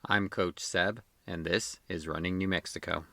I'm Coach Seb, and this is Running New Mexico.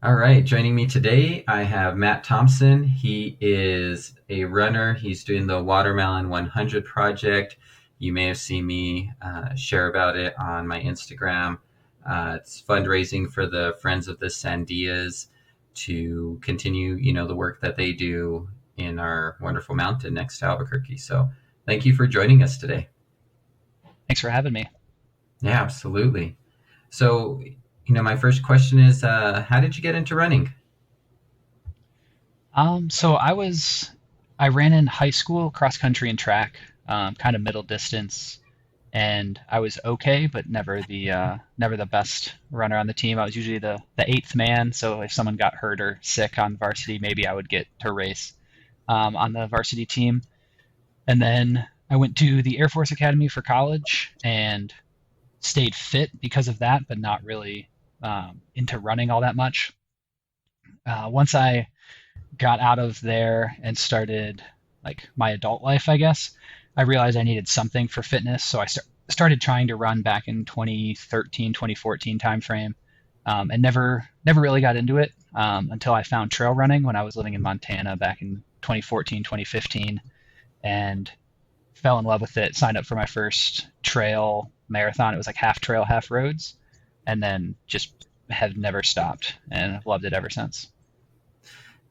All right, joining me today, I have Matt Thompson. He is a runner. He's doing the Watermelon 100 project. You may have seen me share about it on my Instagram. It's fundraising for the Friends of the Sandias to continue, the work that they do in our wonderful mountain next to Albuquerque. So thank you for joining us today. Thanks for having me. Yeah, absolutely. So, my first question is, how did you get into running? So I ran in high school, cross country and track, kind of middle distance, and I was okay, but never the best runner on the team. I was usually the eighth man, so if someone got hurt or sick on varsity, maybe I would get to race on the varsity team. And then I went to the Air Force Academy for college and stayed fit because of that, but not really into running all that much. Once I got out of there and started like my adult life, I guess, I realized I needed something for fitness. So I started trying to run back in 2013, 2014 timeframe, and never really got into it until I found trail running when I was living in Montana back in 2014, 2015, and fell in love with it. Signed up for my first trail marathon. It was like half trail, half roads, and then just have never stopped, and I've loved it ever since.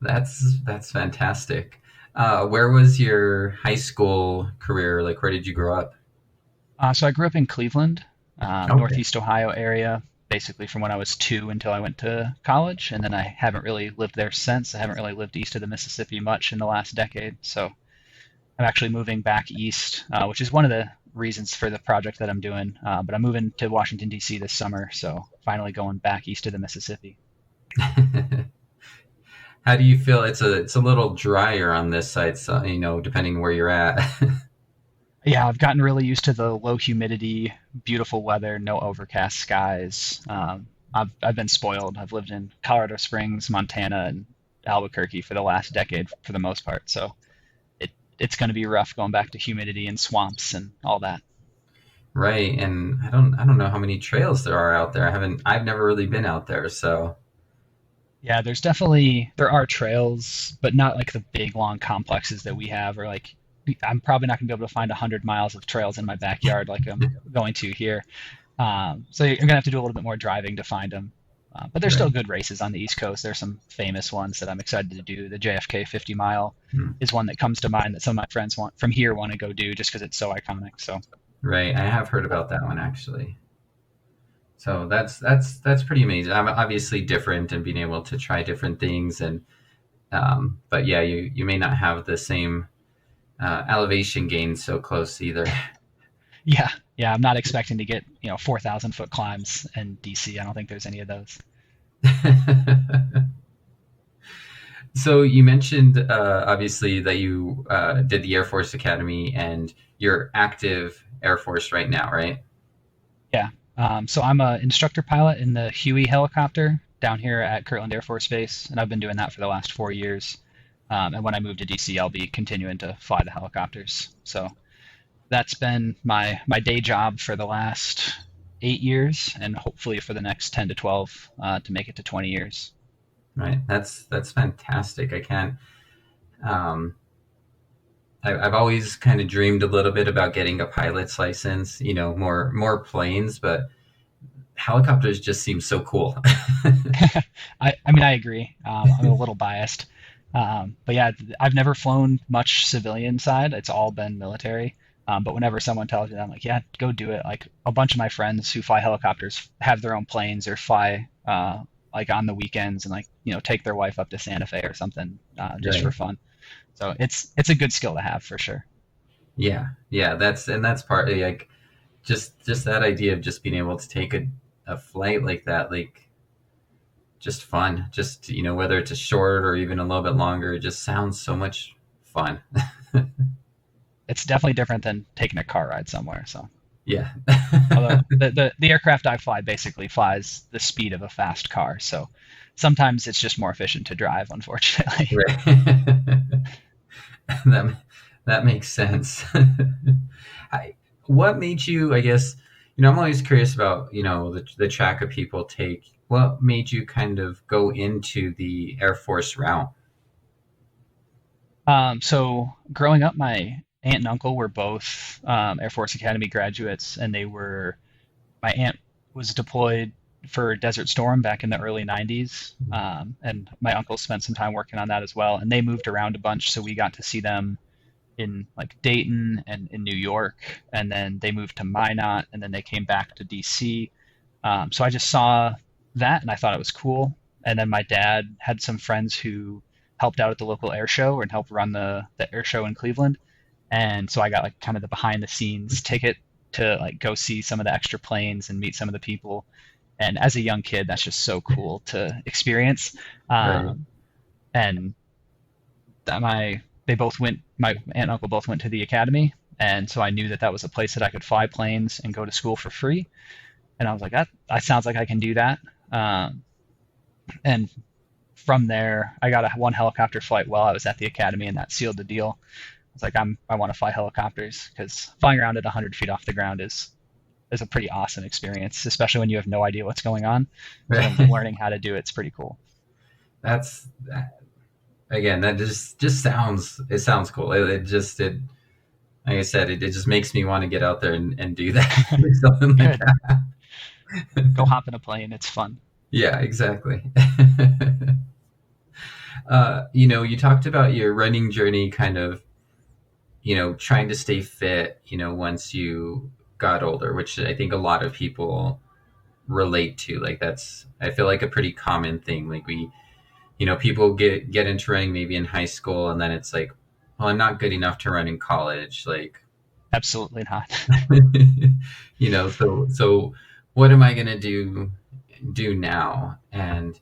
That's fantastic. Where was your high school career? Like, where did you grow up? So I grew up in Cleveland, Okay. Northeast Ohio area, basically from when I was two until I went to college, and then I haven't really lived there since. I haven't really lived east of the Mississippi much in the last decade, so I'm actually moving back east, which is one of the reasons for the project that I'm doing. But I'm moving to Washington, D.C. this summer, so finally going back east of the Mississippi. How do you feel? It's a little drier on this side, so depending where you're at. Yeah, I've gotten really used to the low humidity, beautiful weather, no overcast skies. I've been spoiled. I've lived in Colorado Springs, Montana, and Albuquerque for the last decade for the most part. So it's going to be rough going back to humidity and swamps and all that. Right, and I don't know how many trails there are out there. I've never really been out there, so Yeah, there are trails, but not like the big long complexes that we have, or like I'm probably not going to be able to find 100 miles of trails in my backyard like I'm going to here. So you're going to have to do a little bit more driving to find them. But there's still right. good races on the East Coast. There's some famous ones that I'm excited to do. The JFK 50 mile Hmm. is one that comes to mind that some of my friends want to go do just because it's so iconic. So Right. I have heard about that one actually. So that's pretty amazing. I'm obviously different and being able to try different things, and but yeah, you may not have the same elevation gain so close either. yeah, yeah, I'm not expecting to get 4,000 foot climbs in DC. I don't think there's any of those. So you mentioned obviously that you did the Air Force Academy and you're active Air Force right now, right? Yeah. So I'm an instructor pilot in the Huey helicopter down here at Kirtland Air Force Base, and I've been doing that for the last 4 years. And when I move to DC, I'll be continuing to fly the helicopters. So that's been my day job for the last 8 years, and hopefully for the next 10 to 12 to make it to 20 years. Right. That's fantastic. I can't. Um, I've always kind of dreamed a little bit about getting a pilot's license. More planes, but helicopters just seem so cool. I mean, I agree. I'm a little biased. But yeah, I've never flown much civilian side. It's all been military. But whenever someone tells me that, I'm like, yeah, go do it. Like a bunch of my friends who fly helicopters have their own planes or fly like on the weekends and like, take their wife up to Santa Fe or something just for Right. fun. So it's a good skill to have for sure. Yeah. Yeah. That's partly like just that idea of just being able to take a flight like that, like just fun. Just whether it's a short or even a little bit longer, it just sounds so much fun. It's definitely different than taking a car ride somewhere. So Yeah. Although the aircraft I fly basically flies the speed of a fast car, so sometimes it's just more efficient to drive, unfortunately. Right. that that makes sense. I, what made you? I guess I'm always curious about the track of people take. What made you kind of go into the Air Force route? So growing up, my aunt and uncle were both Air Force Academy graduates, and my aunt was deployed for Desert Storm back in the early 90s, and my uncle spent some time working on that as well. And they moved around a bunch, so we got to see them in like Dayton and in New York, and then they moved to Minot, and then they came back to DC. So I just saw that, and I thought it was cool. And then my dad had some friends who helped out at the local air show and helped run the air show in Cleveland. And so I got like kind of the behind the scenes ticket to like go see some of the extra planes and meet some of the people. And as a young kid, that's just so cool to experience. Right. Um, and they both went, my aunt and uncle both went to the academy. And so I knew that that was a place that I could fly planes and go to school for free. And I was like, that sounds like I can do that. Um, and from there, I got one helicopter flight while I was at the academy, and that sealed the deal. I was like, I want to fly helicopters because flying around at 100 feet off the ground is a pretty awesome experience, especially when you have no idea what's going on. So Right. learning how to do it's pretty cool. That's again. That just sounds cool. It like I said, it just makes me want to get out there and do that something like Good. that. Go hop in a plane. It's fun. Yeah, exactly. You talked about your running journey, kind of trying to stay fit, once you got older, which I think a lot of people relate to. Like that's, I feel like a pretty common thing. Like people get into running maybe in high school, and then it's like, well, I'm not good enough to run in college. Like, Absolutely not. so what am I gonna do now? And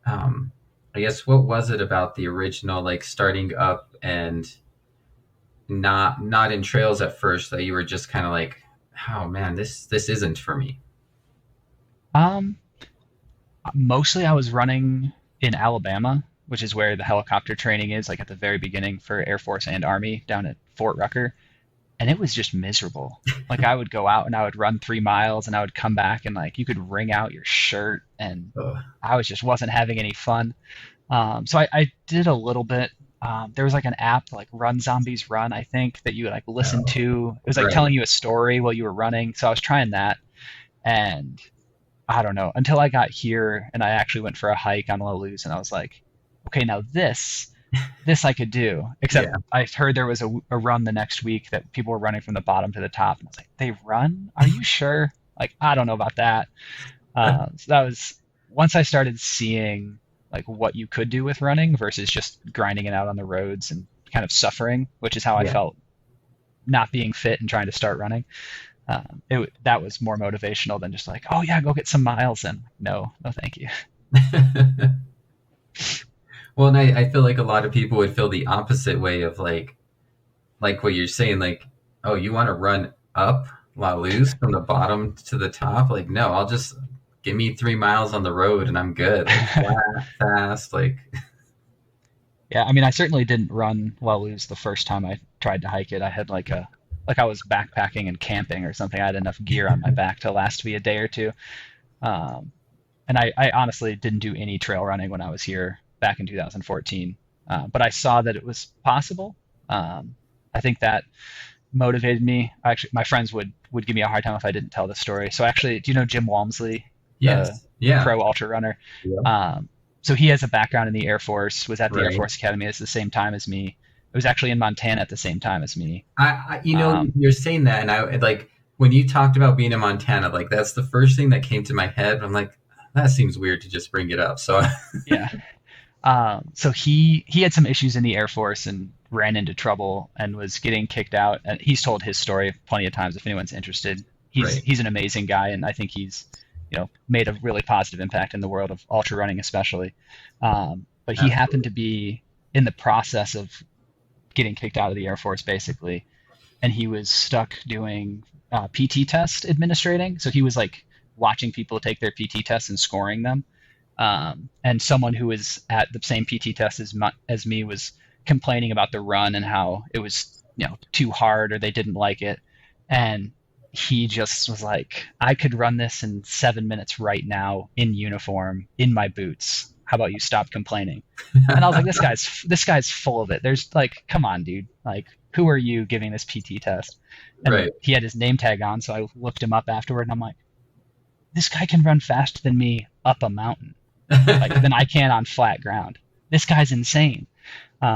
I guess what was it about the original, like starting up and not in trails at first, that you were just kind of like, oh man, this isn't for me. Um, Mostly I was running in Alabama, which is where the helicopter training is, like at the very beginning for Air Force and Army down at Fort Rucker. And it was just miserable. Like I would go out and I would run 3 miles and I would come back and like you could wring out your shirt and Oh, I was just wasn't having any fun. So I did a little bit. There was like an app like Run Zombies Run, I think, that you would like listen no. to. It was like Right. telling you a story while you were running. So I was trying that, and I don't know until I got here and I actually went for a hike on La Luz, and I was like, okay, now this I could do. Except Yeah. I heard there was a run the next week that people were running from the bottom to the top, and I was like, they run? Are you sure? Like I don't know about that. So that was once I started seeing like what you could do with running versus just grinding it out on the roads and kind of suffering, which is how I Yeah. felt not being fit and trying to start running. That was more motivational than just like, oh yeah, go get some miles in. No, no, thank you. Well, and I feel like a lot of people would feel the opposite way of like what you're saying, like, oh, you want to run up La Luz from the bottom to the top? Like, no, I'll just give me 3 miles on the road and I'm good. Like flat, fast, like Yeah, I mean, I certainly didn't run La Luz the first time I tried to hike it. I had like I was backpacking and camping or something. I had enough gear on my back to last me a day or two. Um, and I honestly didn't do any trail running when I was here back in 2014. But I saw that it was possible. I think that motivated me. Actually, my friends would give me a hard time if I didn't tell the story. So actually, do you know Jim Walmsley, the yes, yeah, pro ultra runner? yeah, Um, so he has a background in the Air Force, was at the Air right. Force Academy at the same time as me. It was actually in Montana at the same time as me. I Um, you're saying that, and I like when you talked about being in Montana, like that's the first thing that came to my head. I'm like, that seems weird to just bring it up. So, yeah. So he had some issues in the Air Force and ran into trouble and was getting kicked out. And he's told his story plenty of times if anyone's interested. He's right, he's an amazing guy, and I think he's made a really positive impact in the world of ultra running, especially. But he happened absolutely, to be in the process of getting kicked out of the Air Force, basically, and he was stuck doing PT test administrating. So he was like watching people take their PT tests and scoring them. And someone who was at the same PT test as me was complaining about the run and how it was, too hard or they didn't like it. And he just was like, I could run this in 7 minutes right now in uniform, in my boots. How about you stop complaining? And I was like, this guy's full of it. There's like, come on, dude. Like, who are you giving this PT test? And Right. he had his name tag on, so I looked him up afterward, and I'm like, this guy can run faster than me up a mountain, like than I can on flat ground. This guy's insane.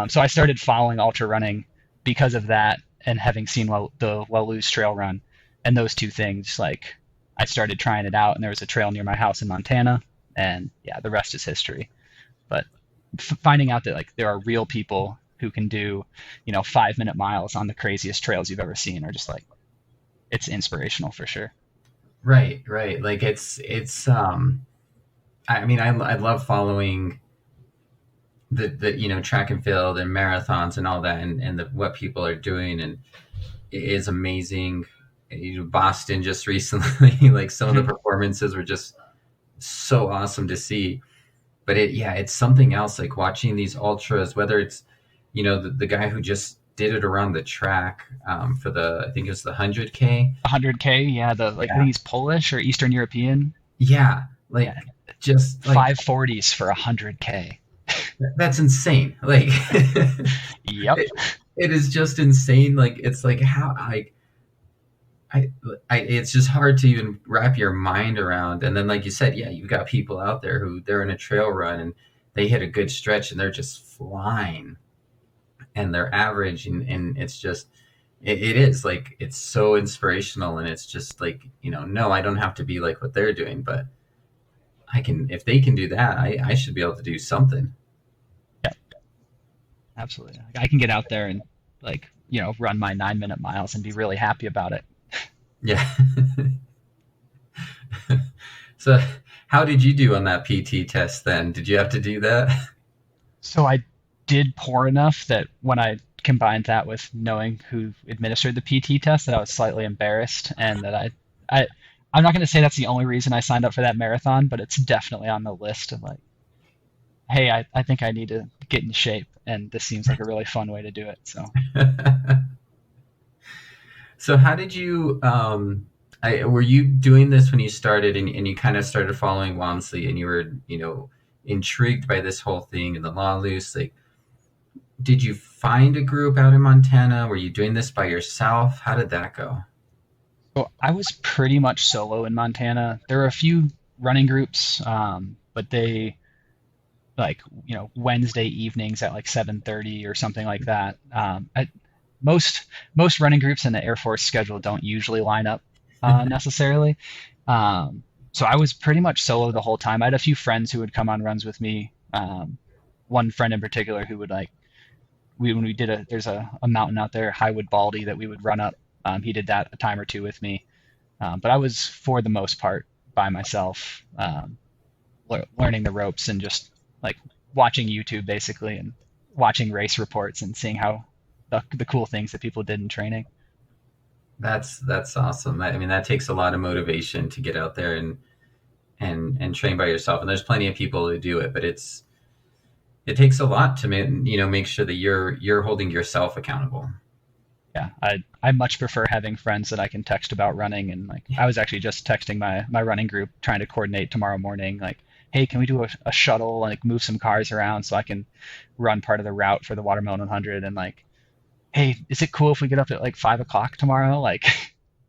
So I started following ultra running because of that, and having seen the Wallous Trail run, and those two things. Like, I started trying it out, and there was a trail near my house in Montana, and yeah, the rest is history. But finding out that like there are real people who can do, 5-minute miles on the craziest trails you've ever seen, are just like, it's inspirational for sure. Right, right. Like it's I mean I love following the track and field and marathons and all that, and what people are doing, and it is amazing. Boston just recently, like some of the performances were just so awesome to see. But it's something else, like watching these ultras, whether it's the guy who just did it around the track, for the, I think it was the 100K. 100K, yeah. I think he's Polish or Eastern European. Yeah, like Yeah, just like 540s for 100K. that's insane. Like Yep. it is just insane. Like it's like how it's just hard to even wrap your mind around. And then, like you said, yeah, you've got people out there who they're in a trail run and they hit a good stretch and they're just flying, and they're average, and it's just it is like it's so inspirational, and it's just like, no, I don't have to be like what they're doing, but I can. If they can do that, I should be able to do something. Yeah, absolutely. Like, I can get out there and like, run my 9-minute miles and be really happy about it. Yeah. So how did you do on that PT test then? Did you have to do that? So I did poor enough that when I combined that with knowing who administered the PT test, that I was slightly embarrassed, and that I I'm not going to say that's the only reason I signed up for that marathon, but it's definitely on the list of like, hey, I think I need to get in shape, and this seems like a really fun way to do it. So So how did you were you doing this when you started, and you kind of started following Walmsley, and you were, intrigued by this whole thing and the law loose, like, did you find a group out in Montana? Were you doing this by yourself? How did that go? So I was pretty much solo in Montana. There were a few running groups, but they like, Wednesday evenings at like 7:30 or something like that. Most running groups in the Air Force schedule don't usually line up necessarily. So I was pretty much solo the whole time. I had a few friends who would come on runs with me. One friend in particular who would like, when we did there's a mountain out there, Highwood Baldy, that we would run up. He did that a time or two with me. But I was, for the most part, by myself, learning the ropes and just like watching YouTube basically, and watching race reports and seeing how the cool things that people did in training. That's awesome. I mean, that takes a lot of motivation to get out there and train by yourself. And there's plenty of people who do it, but it takes a lot to make sure that you're holding yourself accountable. Yeah, I much prefer having friends that I can text about running. And like, I was actually just texting my running group trying to coordinate tomorrow morning, like, hey, can we do a shuttle, like move some cars around so I can run part of the route for the Watermelon 100? And like, hey, is it cool if we get up at like 5 o'clock tomorrow? Like,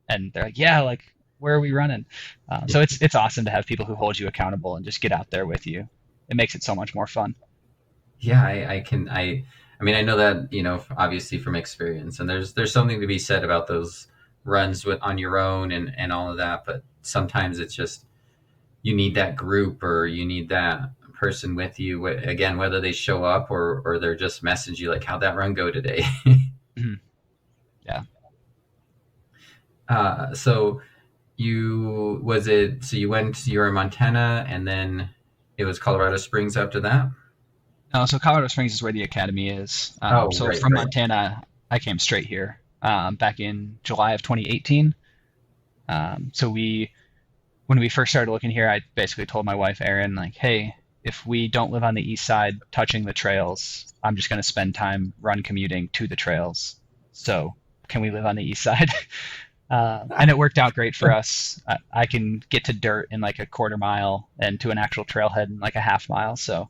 and they're like, yeah, like, where are we running? So it's awesome to have people who hold you accountable and just get out there with you. It makes it so much more fun. Yeah, I mean, I know that, obviously from experience, and there's something to be said about those runs on your own and all of that. But sometimes it's just, you need that group, or you need that person with you, again, whether they show up or they're just message you like, how'd that run go today? Mhm. Yeah. So you were in Montana, and then it was Colorado Springs after that? So Colorado Springs is where the academy is. Oh, So right, from right. Montana, I came straight here back in July of 2018. So when we first started looking here, I basically told my wife, Erin, like, hey, if we don't live on the east side touching the trails, I'm just going to spend time run commuting to the trails. So can we live on the east side? And it worked out great for us. I can get to dirt in like a quarter mile and to an actual trailhead in like a half mile. So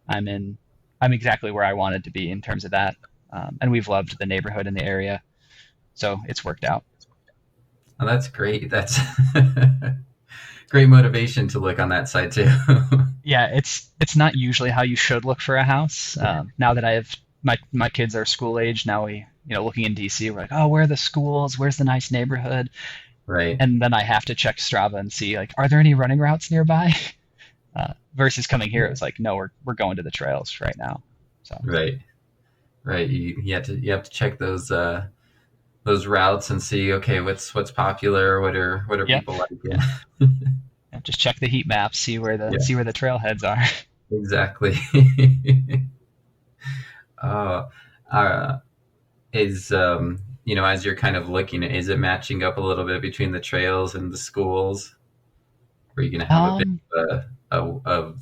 I'm in, I'm exactly where I wanted to be in terms of that. And we've loved the neighborhood and the area. So it's worked out. Oh, that's great. That's great motivation to look on that side too. Yeah, it's not usually how you should look for a house. Now that I have my kids are school age, now looking in DC, we're like, oh, where are the schools? Where's the nice neighborhood? Right. And then I have to check Strava and see like, are there any running routes nearby? Versus coming here, it's like, no, we're going to the trails right now. So Right. Right. You have to check those routes and see, okay, what's popular, what are yeah, people yeah, liking. yeah. Just check the heat maps, Yeah, see where the trailheads are. exactly. uh, uh, is as you're kind of looking at, is it matching up a little bit between the trails and the schools? Or are you going to have a bit Um, of a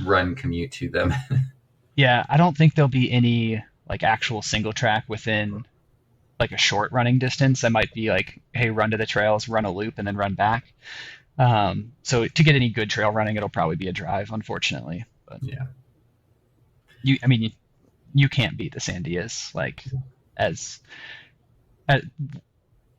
run commute to them? yeah, I don't think there'll be any like actual single track within like a short running distance. I might be like, hey, run to the trails, run a loop, and then run back. So to get any good trail running, it'll probably be a drive, unfortunately. But Yeah. I mean, you can't beat the Sandias. Like, as, as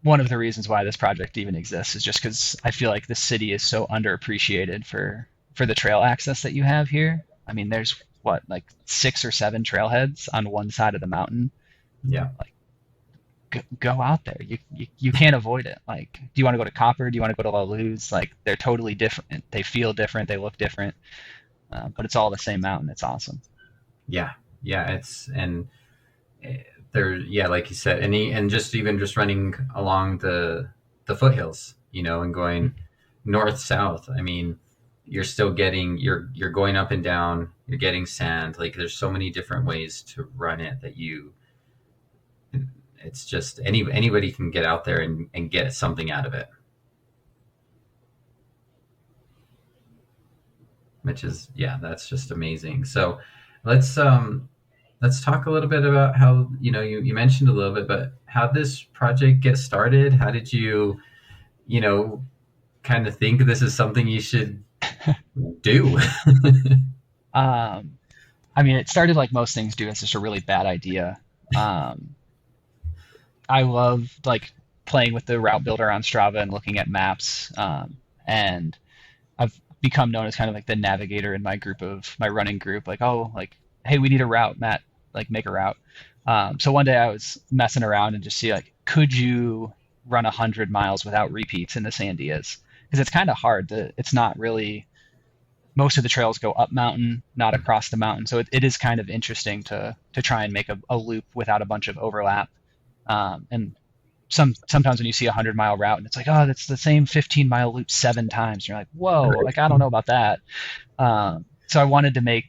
one of the reasons why this project even exists is just because I feel like the city is so underappreciated for the trail access that you have here. I mean, there's what like 6 or 7 trailheads on one side of the mountain. Yeah. Like, go out there. You can't avoid it. Like, do you want to go to Copper? Do you want to go to La Luz? Like, they're totally different. They feel different. They look different. But it's all the same mountain. It's awesome. Yeah. Yeah. It's and there, yeah, like you said, and just even just running along the foothills, and going north south. I mean, you're still getting you're going up and down. You're getting sand. Like there's so many different ways to run it that it's just anybody can get out there and get something out of it, which is, yeah, that's just amazing. So let's let's talk a little bit about how, you mentioned a little bit, but how this project get started. How did you, you know kind of think this is something you should do? Um, I mean, it started like most things do. It's just a really bad idea. Um, I love like playing with the route builder on Strava and looking at maps. And I've become known as kind of like the navigator in my running group. Like, oh, like, hey, we need a route, Matt. Like, make a route. So one day I was messing around and just see like, could you run 100 miles without repeats in the Sandias? Because it's kind of hard. It's not really most of the trails go up mountain, not across the mountain. So it is kind of interesting to try and make a loop without a bunch of overlap. And sometimes when you see 100-mile route and it's like, oh, that's the same 15-mile loop 7 times. You're like, whoa, like I don't know about that. So I wanted to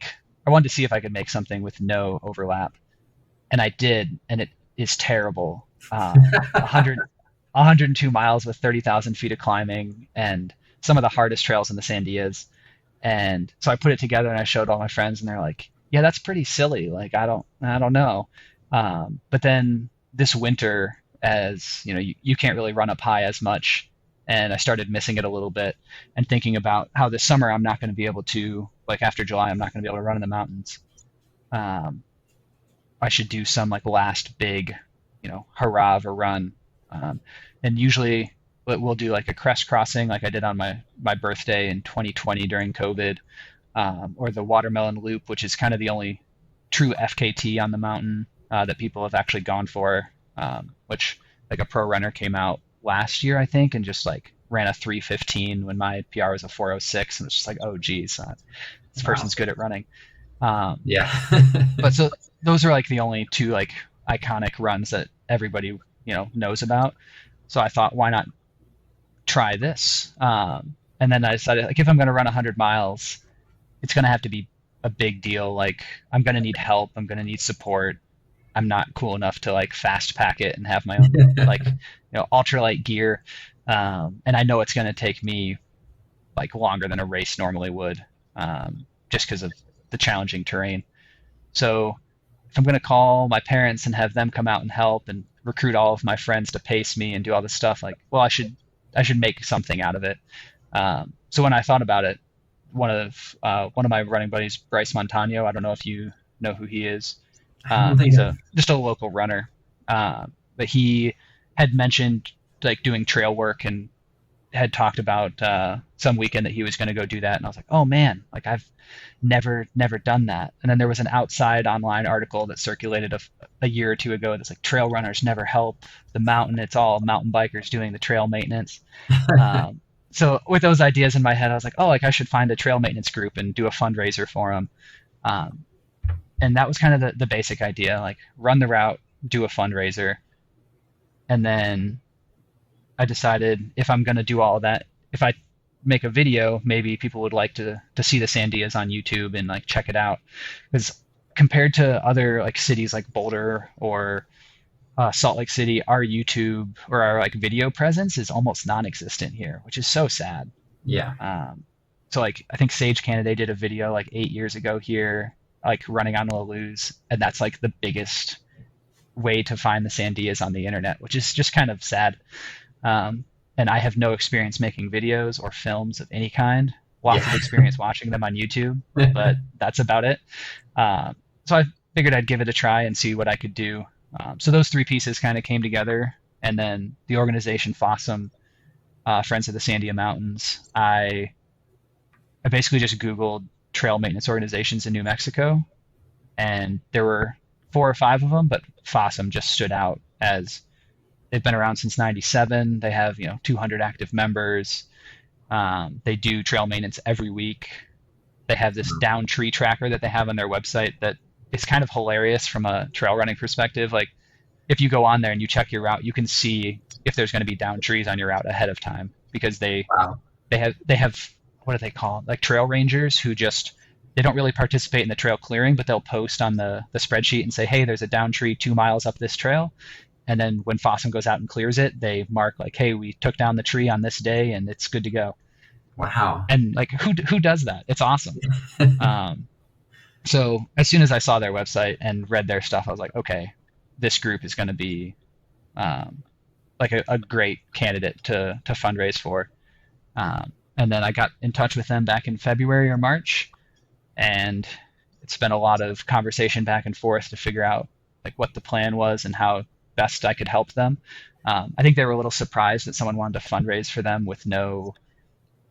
see if I could make something with no overlap, and I did, and it is terrible. 102 miles with 30,000 feet of climbing and some of the hardest trails in the Sandias. And so I put it together and I showed all my friends, and they're like, yeah, that's pretty silly. Like, I don't know. But then this winter, as you know, you can't really run up high as much. And I started missing it a little bit and thinking about how this summer I'm not going to be able to, like after July, I'm not going to be able to run in the mountains. Um, I should do some like last big, hurrah of a run. And usually we'll do like a crest crossing like I did on my birthday in 2020 during COVID, or the Watermelon Loop, which is kind of the only true FKT on the mountain that people have actually gone for, which like a pro runner came out last year, I think, and just like ran a 3:15 when my PR was a 4:06, and it's just like, oh geez, this Wow. person's good at running. Um, Yeah. but so those are like the only two like iconic runs that everybody knows about. So I thought, why not try this? And then I decided, like, if I'm going to run 100 miles, it's going to have to be a big deal. Like, I'm going to need help. I'm going to need support. I'm not cool enough to like fast pack it and have my own like ultralight gear. And I know it's going to take me like longer than a race normally would, just because of the challenging terrain. So if I'm going to call my parents and have them come out and help and recruit all of my friends to pace me and do all this stuff, like, well, I should make something out of it. So when I thought about it, one of my running buddies, Bryce Montano, I don't know if you know who he is. I don't think He's a just a local runner, but he had mentioned like doing trail work and had talked about some weekend that he was going to go do that, and I was like, oh man, like I've never done that. And then there was an outside online article that circulated a year or two ago that's like trail runners never help the mountain; it's all mountain bikers doing the trail maintenance. So with those ideas in my head, I was like, oh, like I should find a trail maintenance group and do a fundraiser for them. Um, and that was kind of the basic idea, like run the route, do a fundraiser, and then I decided if I'm going to do all of that, if I make a video, maybe people would like to see the Sandias on YouTube and like check it out. Because compared to other like cities like Boulder or Salt Lake City, our YouTube or our like video presence is almost non-existent here, which is so sad. yeah, So like I think Sage Canada did a video like 8 years ago here, like running on Laluz, and that's like the biggest way to find the Sandias on the internet, which is just kind of sad. And I have no experience making videos or films of any kind. Lots of yeah, experience watching them on YouTube, but that's about it. So I figured I'd give it a try and see what I could do. So those three pieces kind of came together, and then the organization Fossum, Friends of the Sandia Mountains. I basically just Googled trail maintenance organizations in New Mexico, and there were 4 or 5 of them, but Fossum just stood out as they've been around since '97. They have 200 active members. They do trail maintenance every week. They have this down tree tracker that they have on their website that is kind of hilarious from a trail running perspective. Like if you go on there and you check your route, you can see if there's going to be down trees on your route ahead of time because wow, they have what do they call it? Like trail rangers who just they don't really participate in the trail clearing, but they'll post on the spreadsheet and say, hey, there's a down tree 2 miles up this trail. And then when Fossum goes out and clears it, they mark like, hey, we took down the tree on this day and it's good to go. wow, And like who does that? It's awesome. So as soon as I saw their website and read their stuff, I was like, okay, this group is going to be like a great candidate to fundraise for. And then I got in touch with them back in February or March, and it's been a lot of conversation back and forth to figure out like what the plan was and how best I could help them. I think they were a little surprised that someone wanted to fundraise for them with no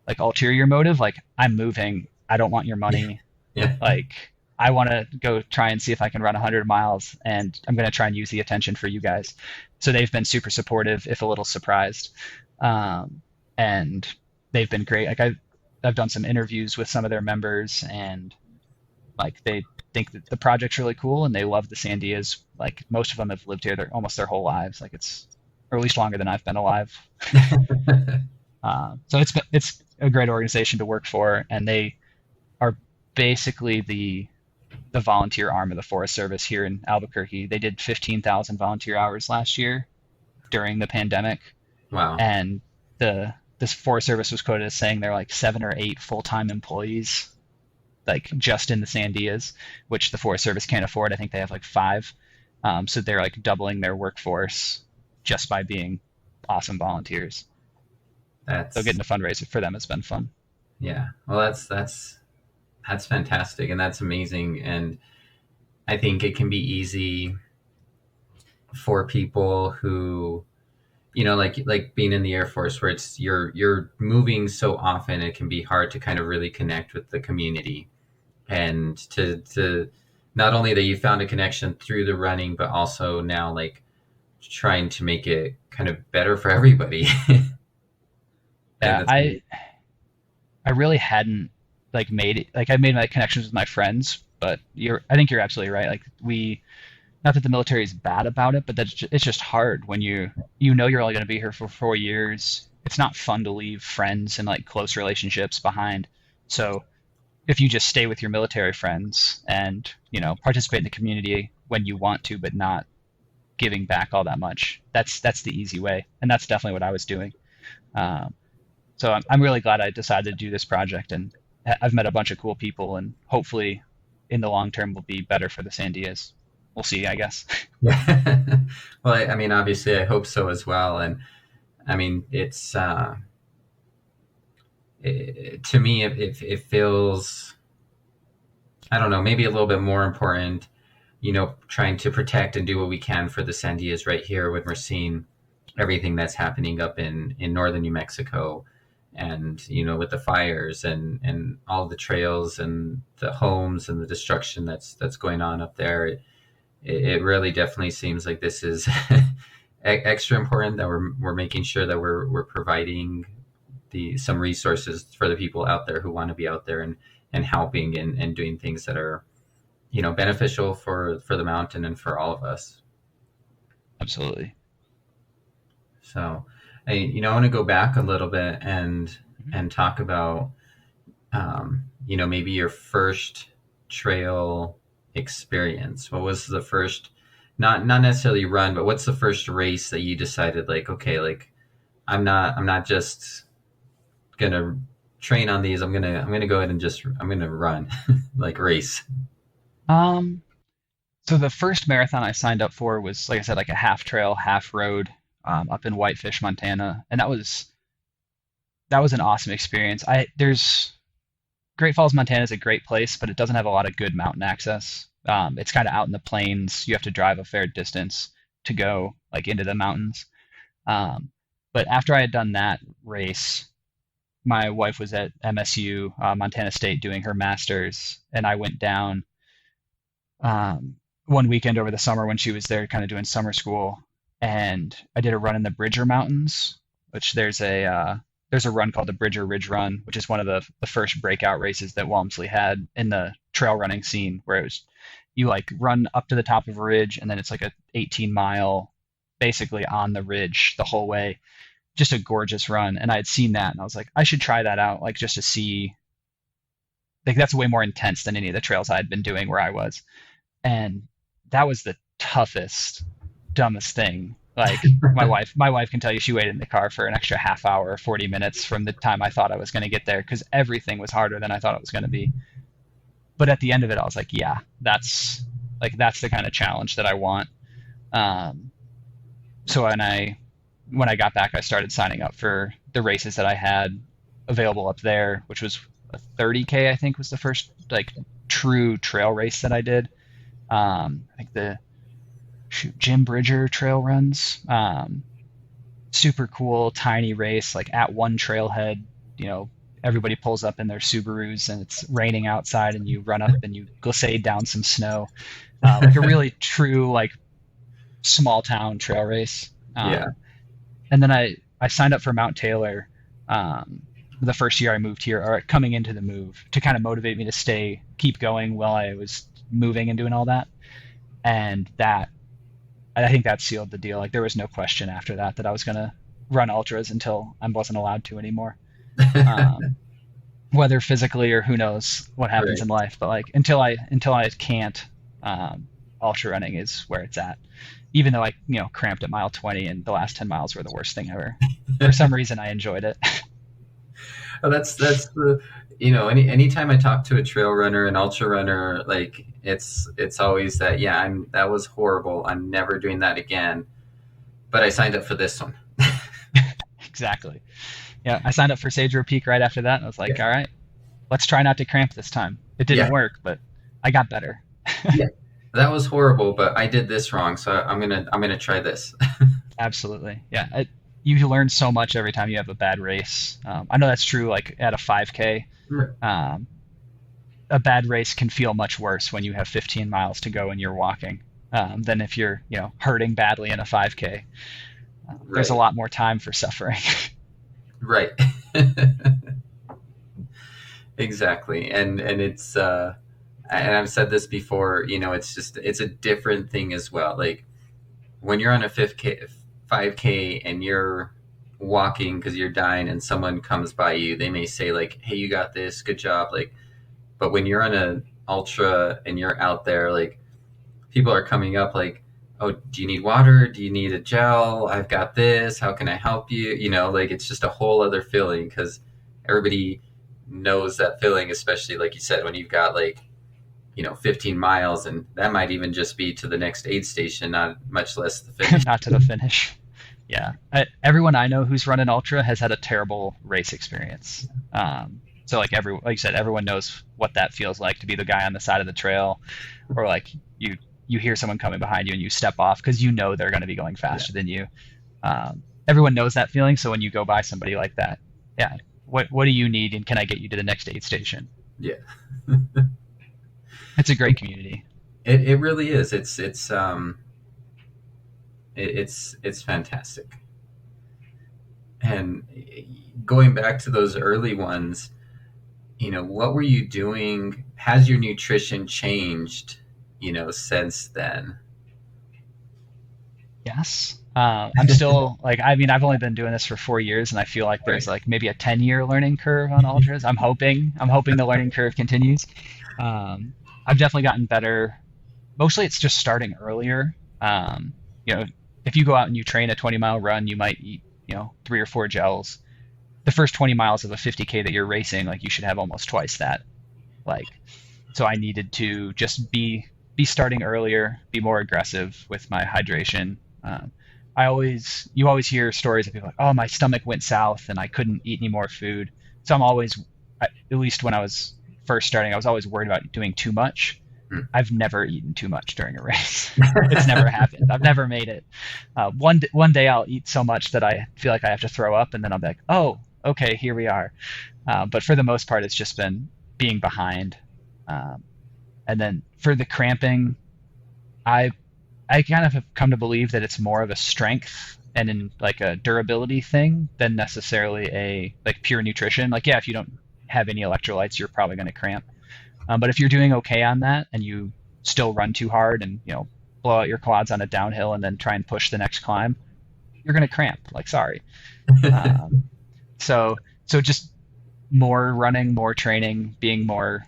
like ulterior motive. Like I'm moving, I don't want your money. yeah, Like I want to go try and see if I can run 100 miles, and I'm going to try and use the attention for you guys. So they've been super supportive, if a little surprised, and they've been great. Like I've done some interviews with some of their members, and like they think that the project's really cool, and they love the Sandias. Like most of them have lived here almost their whole lives, like or at least longer than I've been alive. So it's a great organization to work for, and they are basically the volunteer arm of the Forest Service here in Albuquerque. They did 15,000 volunteer hours last year during the pandemic, wow, and this Forest Service was quoted as saying they're like 7 or 8 full-time employees, like just in the Sandias, which the Forest Service can't afford. I think they have like 5. So they're like doubling their workforce just by being awesome volunteers. So that's getting a fundraiser for them has been fun. yeah. Well, that's fantastic, and that's amazing. And I think it can be easy for people who like being in the Air Force, where it's you're moving so often, it can be hard to kind of really connect with the community, and to not only that you found a connection through the running, but also now like trying to make it kind of better for everybody. And Yeah, that's I really hadn't like made it like I made my connections with my friends, but I think you're absolutely right. Like not that the military is bad about it, but it's just hard when you know you're only going to be here for 4 years. It's not fun to leave friends and like close relationships behind. So if you just stay with your military friends and participate in the community when you want to, but not giving back all that much, that's the easy way, and that's definitely what I was doing. Um, so I'm really glad I decided to do this project, and I've met a bunch of cool people, and hopefully in the long term will be better for the Sandias. We'll see, I guess. Yeah. Well, I mean, obviously, I hope so as well. And I mean, to me, it feels, I don't know, maybe a little bit more important, trying to protect and do what we can for the Sandias right here when we're seeing everything that's happening up in northern New Mexico, and with the fires and all the trails and the homes and the destruction that's going on up there. It really definitely seems like this is extra important that we're making sure that we're providing some resources for the people out there who want to be out there and helping and doing things that are beneficial for the mountain and for all of us. Absolutely. So I want to go back a little bit Mhm. and talk about maybe your first trail experience. What was the first, not necessarily run, but what's the first race that you decided, like, okay, like I'm not just gonna train on these. I'm gonna go ahead and just I'm gonna run like race. Um, so the first marathon I signed up for was, like I said, like a half trail, half road, up in Whitefish, Montana, and that was an awesome experience. I there's Great Falls, Montana is a great place, but it doesn't have a lot of good mountain access. It's kind of out in the plains. You have to drive a fair distance to go like into the mountains. Um, but after I had done that race, my wife was at MSU, Montana State, doing her master's, and I went down um, one weekend over the summer when she was there, kind of doing summer school, and I did a run in the Bridger Mountains, which there's a run called the Bridger Ridge Run, which is one of the first breakout races that Walmsley had in the trail running scene, where it was you like run up to the top of a ridge, and then it's like a 18-mile, basically on the ridge the whole way. Just a gorgeous run, and I had seen that, and I was like, I should try that out, like just to see. Like that's way more intense than any of the trails I had been doing where I was, and that was the toughest, dumbest thing. Like my wife can tell you she waited in the car for an extra half hour or 40 minutes from the time I thought I was going to get there because everything was harder than I thought it was going to be. But at the end of it, I was like, yeah, that's the kind of challenge that I want. Um, so when I got back, I started signing up for the races that I had available up there, which was a 30K, I think was the first like true trail race that I did. I think the Jim Bridger trail runs. Super cool, tiny race, like at one trailhead, you know, everybody pulls up in their Subarus and it's raining outside and you run up and you glissade down some snow. Like a really true, like small town trail race. Yeah. And then I signed up for Mount Taylor um, the first year I moved here, or coming into the move, to kind of motivate me to keep going while I was moving and doing all that. And I think that sealed the deal. Like there was no question after that I was gonna run ultras until I wasn't allowed to anymore. Um, Whether physically or who knows what happens Right. in life, but like until I can't, ultra running is where it's at. Even though I cramped at mile 20 and the last 10 miles were the worst thing ever. For some reason, I enjoyed it. Oh, that's the anytime I talk to a trail runner, an ultra runner, like it's always that, yeah, that was horrible. I'm never doing that again. But I signed up for this one. Exactly. Yeah, I signed up for Sage Row Peak right after that, and I was Yeah. like, all right, let's try not to cramp this time. It didn't Yeah. work, but I got better. Yeah. That was horrible, but I did this wrong, so I'm gonna try this. Absolutely. Yeah. You learn so much every time you have a bad race. I know that's true, like at a 5K. Um, a bad race can feel much worse when you have 15 miles to go and you're walking than if you're, hurting badly in a 5K. There's a Right. lot more time for suffering. Right. Exactly. And it's and I've said this before, it's a different thing as well. Like when you're on a 5K and you're walking because you're dying and someone comes by you, they may say like, "Hey, you got this. Good job." Like, but when you're on an ultra and you're out there, like people are coming up like, oh, do you need water? Do you need a gel? I've got this. How can I help you? Like it's just a whole other feeling because everybody knows that feeling, especially like you said, when you've got like, 15 miles, and that might even just be to the next aid station, not much less the finish. Not to the finish. Yeah, everyone I know who's run an ultra has had a terrible race experience. So like you said, everyone knows what that feels like to be the guy on the side of the trail, or like you hear someone coming behind you and you step off because you know they're going to be going Yeah. faster than you. Everyone knows that feeling. So when you go by somebody like that, yeah, what do you need and can I get you to the next aid station? Yeah. It's a great community. It really is. It's fantastic. And going back to those early ones, what were you doing? Has your nutrition changed, since then? Yes. I'm still like, I mean, I've only been doing this for 4 years, and I feel like there's Right. like maybe a 10-year learning curve on ultras. I'm hoping the learning curve continues. Um, I've definitely gotten better. Mostly, it's just starting earlier. You know, if you go out and you train a 20-mile run, you might eat, 3 or 4 gels. The first 20 miles of a 50K that you're racing, like you should have almost twice that. Like, so I needed to just be starting earlier, be more aggressive with my hydration. You always hear stories of people like, oh, my stomach went south and I couldn't eat any more food. So I'm always, at least when I was first starting, I was always worried about doing too much. Hmm. I've never eaten too much during a race. It's never happened. I've never made it. One day I'll eat so much that I feel like I have to throw up, and then I'll be like, oh, okay, here we are. But for the most part, it's just been being behind. Um, and then for the cramping, I I kind of have come to believe that it's more of a strength and in like a durability thing than necessarily a like pure nutrition. Like yeah, if you don't have any electrolytes, you're probably going to cramp. But if you're doing okay on that and you still run too hard and blow out your quads on a downhill and then try and push the next climb, you're going to cramp. Like sorry. Um, so just more running, more training, being more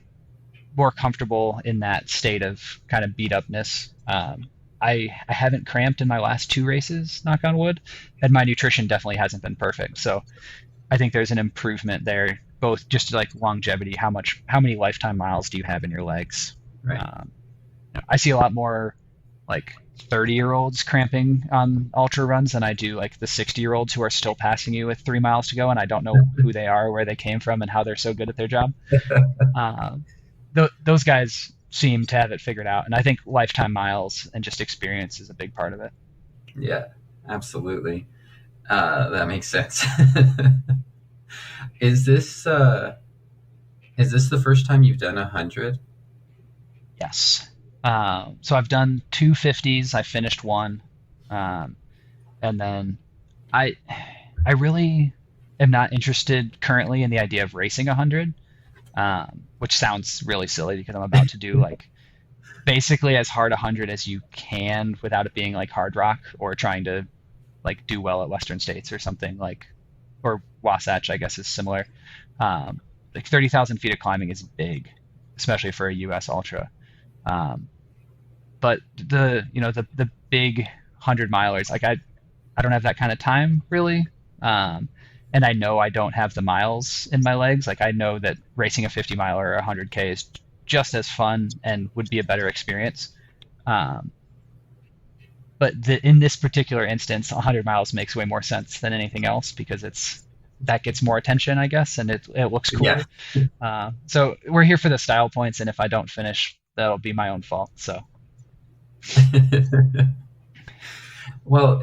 comfortable in that state of kind of beat upness. I haven't cramped in my last two races, knock on wood, and my nutrition definitely hasn't been perfect. So I think there's an improvement there, both just like longevity, how many lifetime miles do you have in your legs? Right. Um, I see a lot more like 30-year-olds cramping on ultra runs than I do like the 60-year-olds who are still passing you with 3 miles to go, and I don't know who they are, where they came from, and how they're so good at their job. Um, those guys seem to have it figured out, and I think lifetime miles and just experience is a big part of it. Yeah, absolutely. That makes sense. is this is this the first time you've done 100? Yes. So I've done 250s. I finished one, um, and then I I really am not interested currently in the idea of racing 100, which sounds really silly because I'm about to do like basically as hard 100 as you can without it being like hard rock or trying to like do well at Western States or something like, or Wasatch, I guess is similar. Like 30,000 feet of climbing is big, especially for a U.S. ultra. Um, but the big 100 milers, like I don't have that kind of time really. And I know I don't have the miles in my legs. Like I know that racing a 50 mile or a 100K is just as fun and would be a better experience. Um, but in this particular instance, 100 miles makes way more sense than anything else because that gets more attention, I guess, and it looks Yeah. cooler. So we're here for the style points, and if I don't finish, that'll be my own fault. So Well,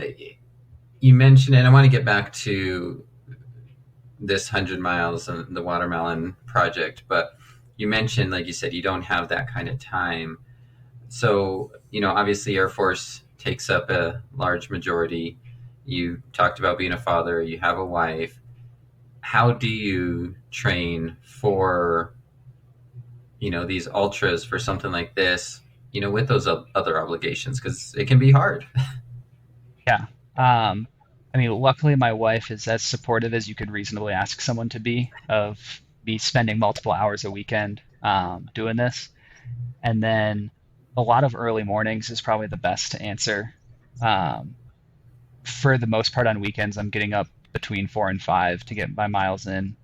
you mentioned, and I want to get back to this 100 miles and the watermelon project, but you mentioned, like you said, you don't have that kind of time. So, obviously, Air Force takes up a large majority. You talked about being a father, you have a wife. How do you train for, these ultras for something like this, with those other obligations? Because it can be hard. yeah. I mean, luckily my wife is as supportive as you could reasonably ask someone to be of me spending multiple hours a weekend doing this. And then a lot of early mornings is probably the best answer. Um, for the most part on weekends, I'm getting up between 4 and 5 to get my miles in.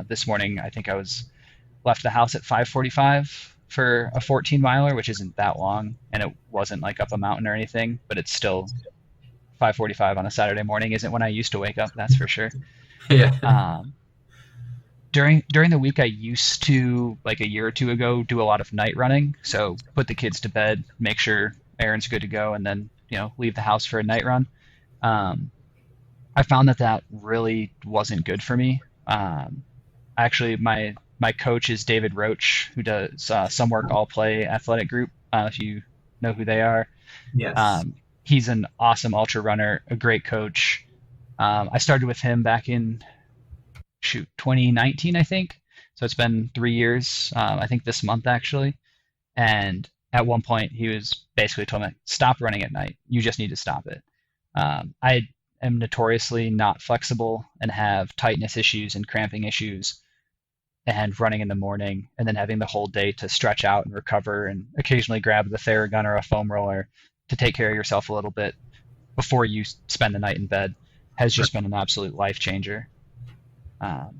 This morning, I think I was left the house at 5:45 for a 14 miler, which isn't that long, and it wasn't like up a mountain or anything, but it's still 5:45 on a Saturday morning isn't when I used to wake up, that's for sure. Yeah. Um, during the week, I used to, like a year or two ago, do a lot of night running. So put the kids to bed, make sure Aaron's good to go, and then leave the house for a night run. Um, I found that that really wasn't good for me. Actually, my coach is David Roach, who does Some Work All Play Athletic Group. If you know who they are, Yes. um, he's an awesome ultra runner, a great coach. I started with him back in 2019, I think. So it's been 3 years. I think this month actually. And at one point, he was basically told me, "Stop running at night. You just need to stop it." I am notoriously not flexible and have tightness issues and cramping issues. And running in the morning, and then having the whole day to stretch out and recover, and occasionally grab the Theragun or a foam roller to take care of yourself a little bit before you spend the night in bed has just been an absolute life changer. Um,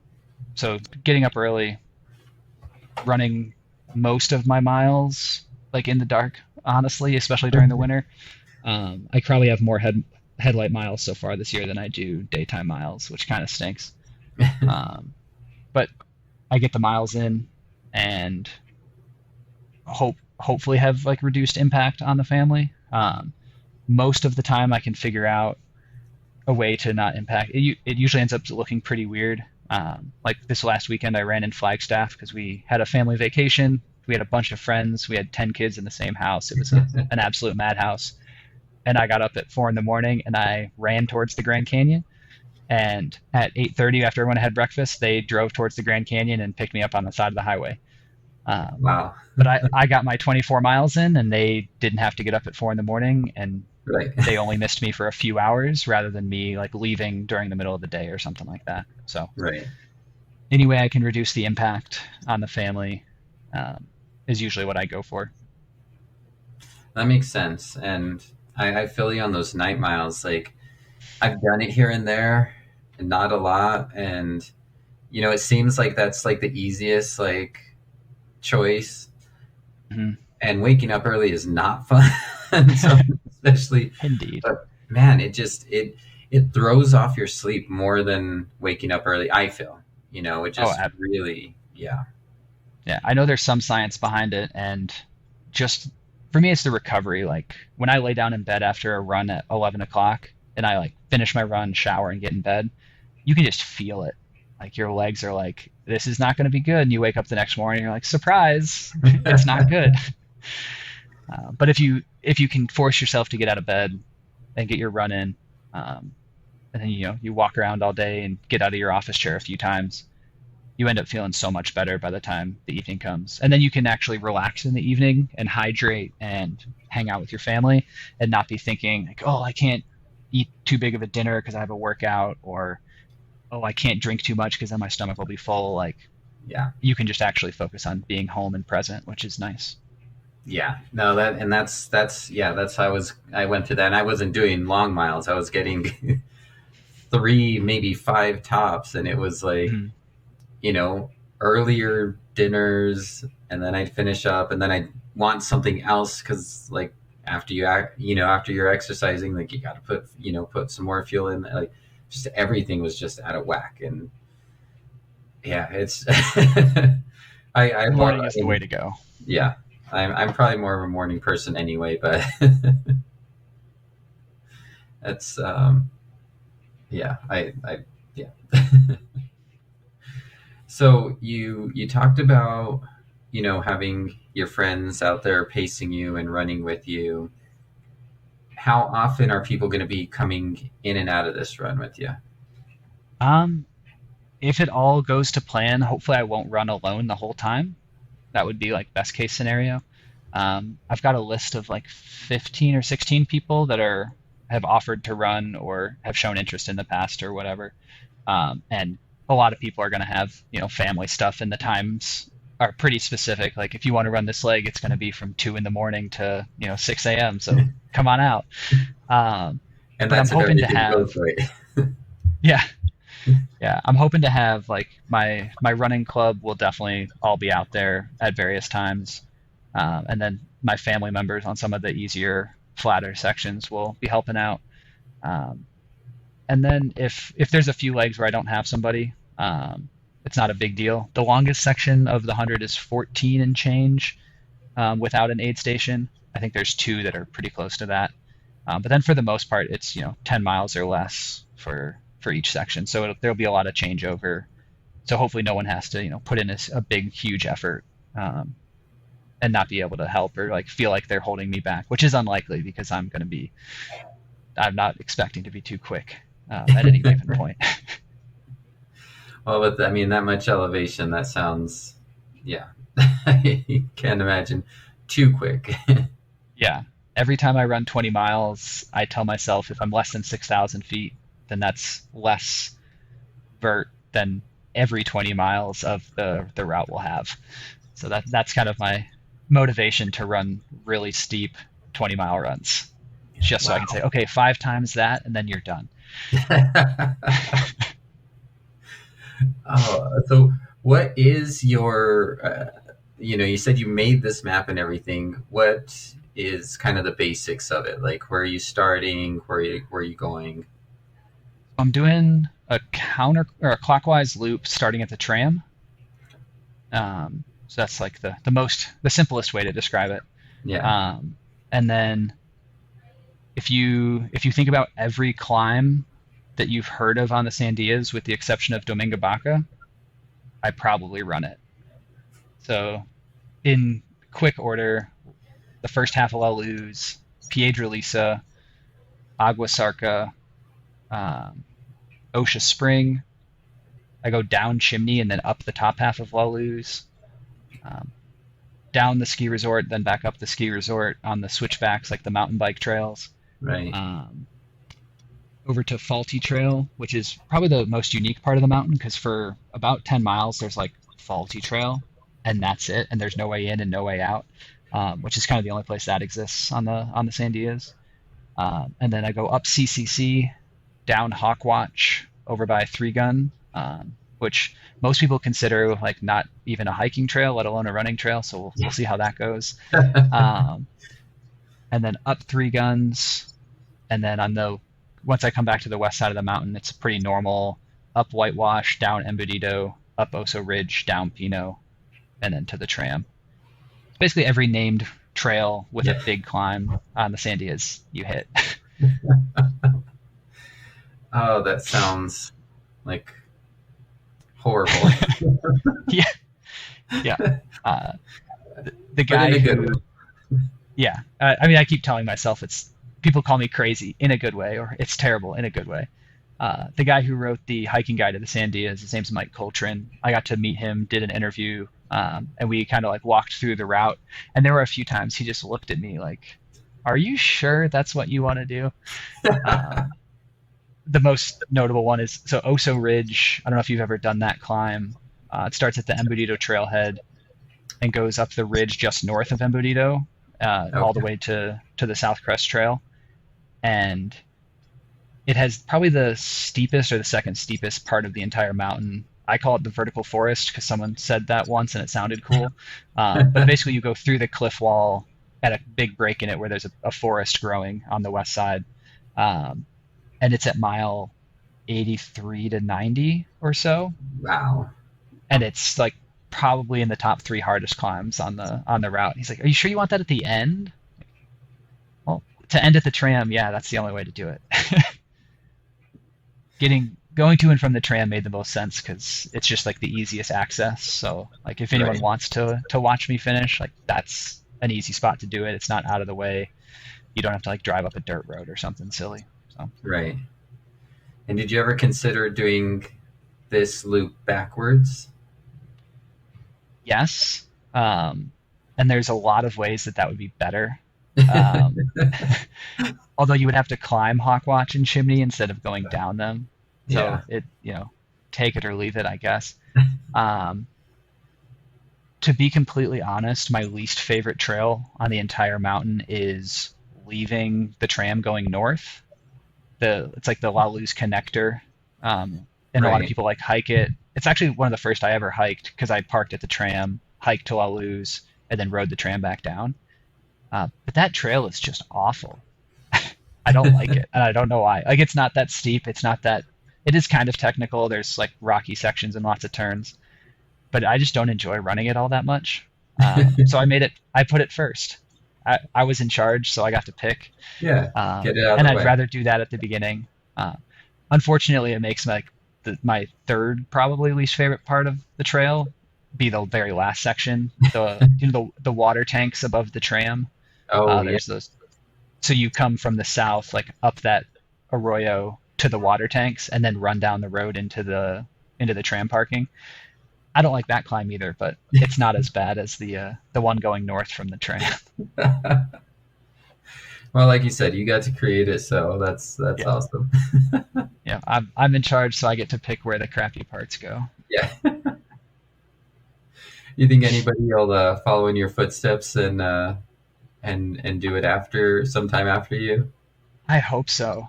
so getting up early, running most of my miles like in the dark, honestly, especially during the winter. I probably have more headlight miles so far this year than I do daytime miles, which kind of stinks. Um, but I get the miles in and hopefully have like reduced impact on the family. Most of the time, I can figure out a way to not impact. It usually ends up looking pretty weird. Like this last weekend, I ran in Flagstaff because we had a family vacation. We had a bunch of friends. We had 10 kids in the same house. It was an absolute madhouse. And I got up at 4 in the morning and I ran towards the Grand Canyon. And at 8:30, after everyone had breakfast, they drove towards the Grand Canyon and picked me up on the side of the highway. Um, Wow. but I got my 24 miles in, and they didn't have to get up at 4 in the morning, and Right. they only missed me for a few hours rather than me like leaving during the middle of the day or something like that. So Right. any way I can reduce the impact on the family um, is usually what I go for. That makes sense. And I feel you on those night miles. Like I've done it here and there, and not a lot. And it seems like that's like the easiest like choice. Mhm. And waking up early is not fun. So especially, Indeed. but man, it throws off your sleep more than waking up early. I feel, it Oh, just really, yeah. yeah. I know there's some science behind it, and just for me, it's the recovery. Like when I lay down in bed after a run at 11 o'clock, and I like finish my run, shower, and get in bed, you can just feel it. Like your legs are like, this is not going to be good. And you wake up the next morning, you're like, surprise, it's not good. But if you can force yourself to get out of bed and get your run in, um, and then you walk around all day and get out of your office chair a few times, you end up feeling so much better by the time the evening comes. And then you can actually relax in the evening and hydrate and hang out with your family and not be thinking like, oh, I can't eat too big of a dinner because I have a workout, or oh, I can't drink too much because then my stomach will be full. Like Yeah. you can just actually focus on being home and present, which is nice. Yeah. No, that's how I went through that. And I wasn't doing long miles. I was getting three, maybe five tops. And it was like, Mhm. earlier dinners, and then I'd finish up, and then I'd want something else because, like, after you're exercising, like you got to put some more fuel in. Like, just everything was just out of whack, and yeah, it's I love. Morning is the way to go. Yeah, I'm probably more of a morning person anyway, but that's yeah, I yeah. So you talked about having your friends out there pacing you and running with you. How often are people going to be coming in and out of this run with you? Um, if it all goes to plan, hopefully I won't run alone the whole time. That would be like best case scenario. I've got a list of like 15 or 16 people that are have offered to run or have shown interest in the past or whatever. And a lot of people are going to have family stuff, and the times are pretty specific. Like if you want to run this leg, it's going to be from 2 in the morning to 6 a.m. So come on out. Um, And but I'm that's if hoping to everything goes have, right. yeah, yeah, I'm hoping to have like my running club will definitely all be out there at various times, and then my family members on some of the easier, flatter sections will be helping out. Um, and then if there's a few legs where I don't have somebody, it's not a big deal. The longest section of the 100 is 14 and change, without an aid station. I think there's two that are pretty close to that. But then for the most part, it's 10 miles or less for each section. So there'll be a lot of changeover. So hopefully no one has to put in a big huge effort, and not be able to help or like feel like they're holding me back, which is unlikely because I'm not expecting to be too quick, at any given point. Well, with I mean that much elevation, that sounds, yeah. You can't imagine too quick. Yeah. Every time I run 20 miles, I tell myself if I'm less than 6,000 feet, then that's less vert than every 20 miles of the route will have. So that's kind of my motivation to run really steep 20-mile runs. Just so I Wow. can say, okay, 5 times that, and then you're done. Oh, so what is your, you said you made this map and everything. What is kind of the basics of it? Like, where are you starting? Where are you going? I'm doing a counter or a clockwise loop starting at the tram. So that's like the simplest way to describe it. Yeah, Um, and then if you think about every climb that you've heard of on the Sandias, with the exception of Dominga Baca, I probably run it. So in quick order, the first half of La Luz, Piedra Lisa, Agua Sarca, um, Osha Spring. I go down Chimney and then up the top half of La Luz, um, down the ski resort, then back up the ski resort on the switchbacks like the mountain bike trails. right. Um, over to Faulty Trail, which is probably the most unique part of the mountain because for about 10 miles there's like Faulty Trail, and that's it, and there's no way in and no way out, which is kind of the only place that exists on the Sandias. And then I go up CCC, down Hawkwatch, over by Three Gun, which most people consider like not even a hiking trail, let alone a running trail. So we'll see how that goes. Um, and then up Three Guns, and then once I come back to the west side of the mountain, it's pretty normal. Up Whitewash, down Embedido, up Oso Ridge, down Pino, and then to the tram. Basically every named trail with a Yeah. big climb on the Sandias you hit. Oh, that sounds like horrible. Yeah, yeah. Uh, the But in guy a good who, way. yeah. I mean, I keep telling myself people call me crazy in a good way, or it's terrible in a good way. The guy who wrote the hiking guide to the Sandias, his name's Mike Coltrane. I got to meet him, did an interview, and we kind of like walked through the route. And there were a few times he just looked at me like, "Are you sure that's what you want to do?" Um, the most notable one is so Oso Ridge. I don't know if you've ever done that climb. It starts at the Embedido trailhead and goes up the ridge just north of Embedido, all the Okay. way to the South Crest Trail, and it has probably the steepest or the second steepest part of the entire mountain. I call it the vertical forest because someone said that once and it sounded cool. But basically, you go through the cliff wall at a big break in it where there's a forest growing on the west side, um, and it's at mile 83 to 90 or so, Wow. and it's like probably in the top three hardest climbs on the route. He's like, "Are you sure you want that at the end?" Well, to end at the tram, yeah, that's the only way to do it. Going to and from the tram made the most sense because it's just like the easiest access. So like if anyone Right. wants to watch me finish, like that's an easy spot to do it. It's not out of the way. You don't have to like drive up a dirt road or something silly. So Right. And did you ever consider doing this loop backwards? yes, and there's a lot of ways that would be better. Um, although you would have to climb Hawkwatch and Chimney instead of going down them. So Yeah. take it or leave it, I guess. Um, to be completely honest, my least favorite trail on the entire mountain is leaving the tram going north. It's like the La Luz connector, and a lot of Right. people like hike it. It's actually one of the first I ever hiked because I parked at the tram, hiked to La Luz, and then rode the tram back down. But that trail is just awful. I don't like it, and I don't know why. Like it's not that steep. It's not that. It is kind of technical. There's like rocky sections and lots of turns, but I just don't enjoy running it all that much. So I made it. I put it first. I was in charge, so I got to pick, Yeah. Get it out of and the I'd way. rather do that at the beginning. Uh, Unfortunately, it makes like my third probably least favorite part of the trail be the very last section. The water tanks above the tram. Oh yeah. There's those. So you come from the south, like up that arroyo to the water tanks, and then run down the road into the tram parking. I don't like that climb either, but it's not as bad as the one going north from the tram. Well, like you said, you got to create it, so that's Yeah, awesome. yeah. I'm in charge, so I get to pick where the crappy parts go. Yeah. You think anybody will follow in your footsteps and do it after sometime after you? I hope so.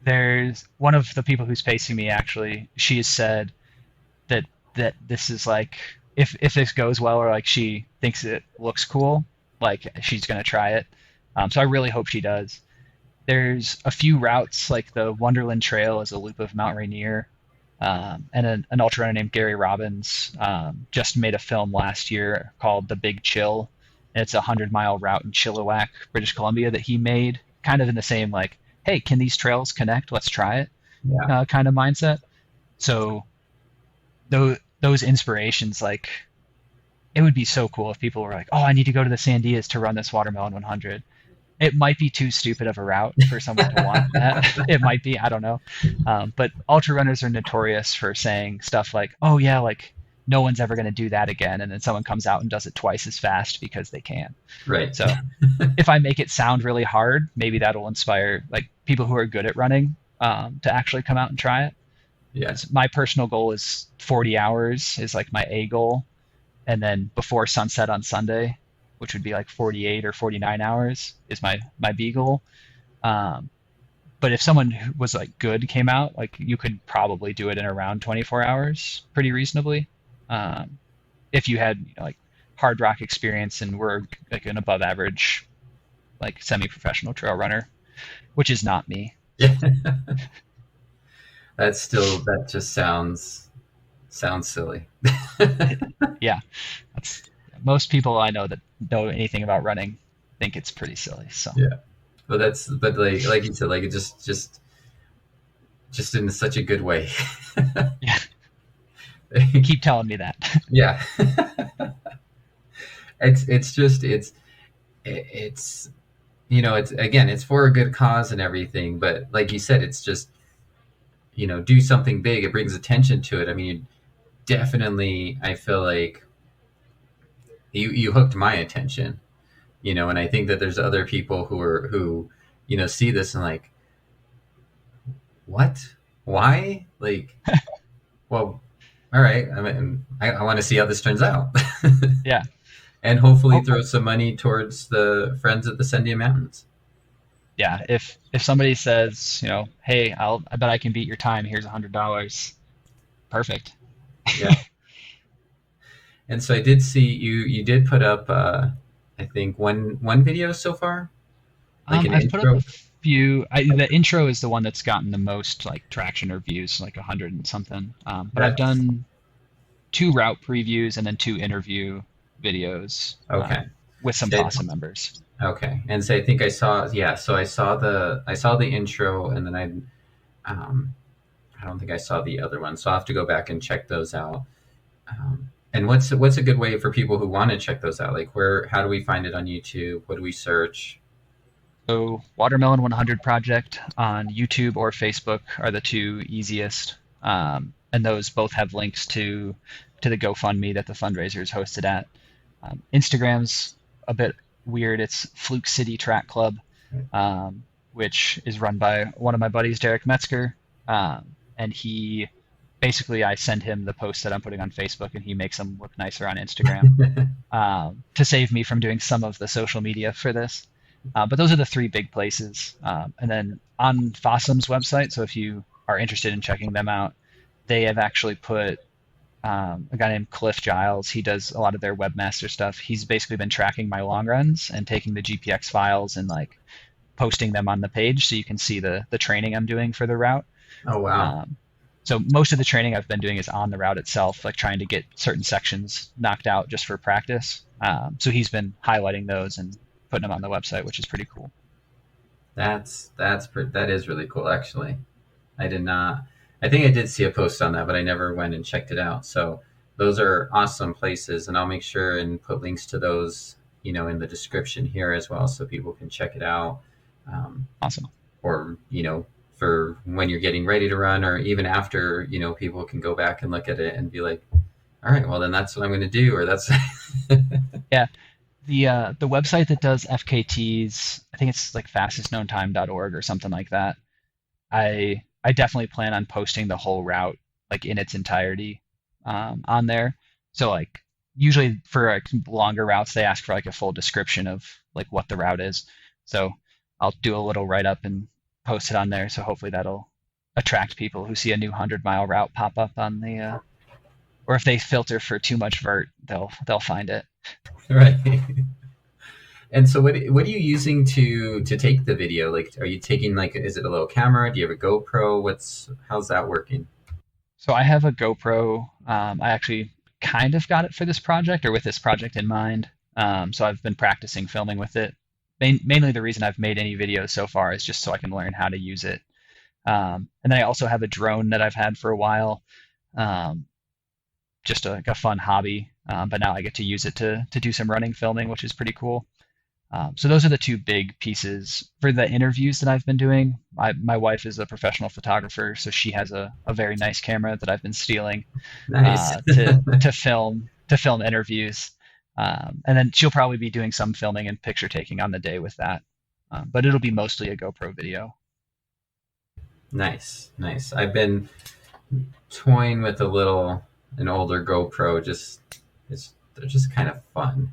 There's one of the people who's pacing me actually. She has said that this is like if this goes well or like she thinks it looks cool, like she's gonna try it. So I really hope she does. There's a few routes like the Wonderland Trail is a loop of Mount Rainier, and an ultra runner named Gary Robbins just made a film last year called The Big Chill. And it's a 100-mile route in Chilliwack, British Columbia that he made, kind of in the same like, hey, can these trails connect? Let's try it Yeah. kind of mindset. So those inspirations, like it would be so cool if people were like, oh, I need to go to the Sandias to run this Watermelon 100. It might be too stupid of a route for someone to want that. It might be, I don't know. But ultra runners are notorious for saying stuff like, oh, yeah, like no one's ever going to do that again. And then someone comes out and does it twice as fast because they can. Right. So if I make it sound really hard, maybe that'll inspire like people who are good at running to actually come out and try it. Yeah. My personal goal is 40 hours is like my A goal. And then before sunset on Sunday, which would be like 48 or 49 hours is my B goal. Um, but if someone who was like good came out, like you could probably do it in around 24 hours pretty reasonably. Um, if you had like hard rock experience and were like an above average, like semi-professional trail runner, which is not me. Yeah. That just sounds silly. Yeah, that's most people I know that know anything about running think it's pretty silly. So Yeah. But like you said, like it just in such a good way. yeah, keep telling me that. Yeah. It's just it's it's again it's for a good cause and everything, but like you said, it's just do something big. It brings attention to it. I mean, definitely, I feel like you hooked my attention, and I think that there's other people who see this and like, what, why, like, well, all right. I mean, I want to see how this turns out, Yeah. and hopefully Oh, throw some money towards the friends at the Sandia Mountains. yeah. If somebody says, hey, I bet I can beat your time. Here's $100. Perfect. Yeah. And so I did see you did put up I think one video so far, like an I've put up intro. a few. The intro is the one that's gotten the most like traction or views, like 100 and something. But I've That's done two route previews and then two interview videos okay. with some Say- Possum members. Okay. And so I think I saw, yeah, so I saw the intro, and then I don't think I saw the other one. So I'll have to go back and check those out. And what's a good way for people who want to check those out? Like how do we find it on YouTube? What do we search? So Watermelon 100 Project on YouTube or Facebook are the two easiest, and those both have links to the GoFundMe that the fundraiser is hosted at. Instagram's a bit weird. It's Fluke City Track Club, which is run by one of my buddies, Derek Metzger, and he basically I send him the posts that I'm putting on Facebook, and he makes them look nicer on Instagram to save me from doing some of the social media for this. But those are the three big places. And then on Fossum's website, so if you are interested in checking them out, they have actually put a guy named Cliff Giles. He does a lot of their webmaster stuff. He's basically been tracking my long runs and taking the GPX files and like posting them on the page so you can see the training I'm doing for the route. Oh, wow. Um, so most of the training I've been doing is on the route itself, like trying to get certain sections knocked out just for practice. So he's been highlighting those and putting them on the website, which is pretty cool. That is really cool, actually. I did not. I think I did see a post on that, but I never went and checked it out. So those are awesome places, and I'll make sure and put links to those, in the description here as well, so people can check it out. Um, Awesome. or for when you're getting ready to run, or even after, people can go back and look at it and be like, all right, well then that's what I'm going to do, or that's Yeah. The website that does FKTs, I think it's like fastestknowntime.org or something like that. I definitely plan on posting the whole route like in its entirety on there. So like usually for like longer routes, they ask for like a full description of like what the route is. So I'll do a little write up and post it on there. So hopefully that'll attract people who see a new 100-mile route pop up on the, or if they filter for too much vert, they'll find it. right. And so what are you using to take the video? Like, are you taking, like, is it a little camera? Do you have a GoPro? How's that working? So I have a GoPro. I actually kind of got it for this project or with this project in mind. So I've been practicing filming with it. Mainly the reason I've made any videos so far is just so I can learn how to use it. And then I also have a drone that I've had for a while, just like a fun hobby. But now I get to use it to do some running filming, which is pretty cool. So those are the two big pieces for the interviews that I've been doing. My wife is a professional photographer, so she has a very nice camera that I've been stealing Nice. to film interviews. And then she'll probably be doing some filming and picture taking on the day with that. But it'll be mostly a GoPro video. Nice, nice. I've been toying with an older GoPro. They're just kind of fun.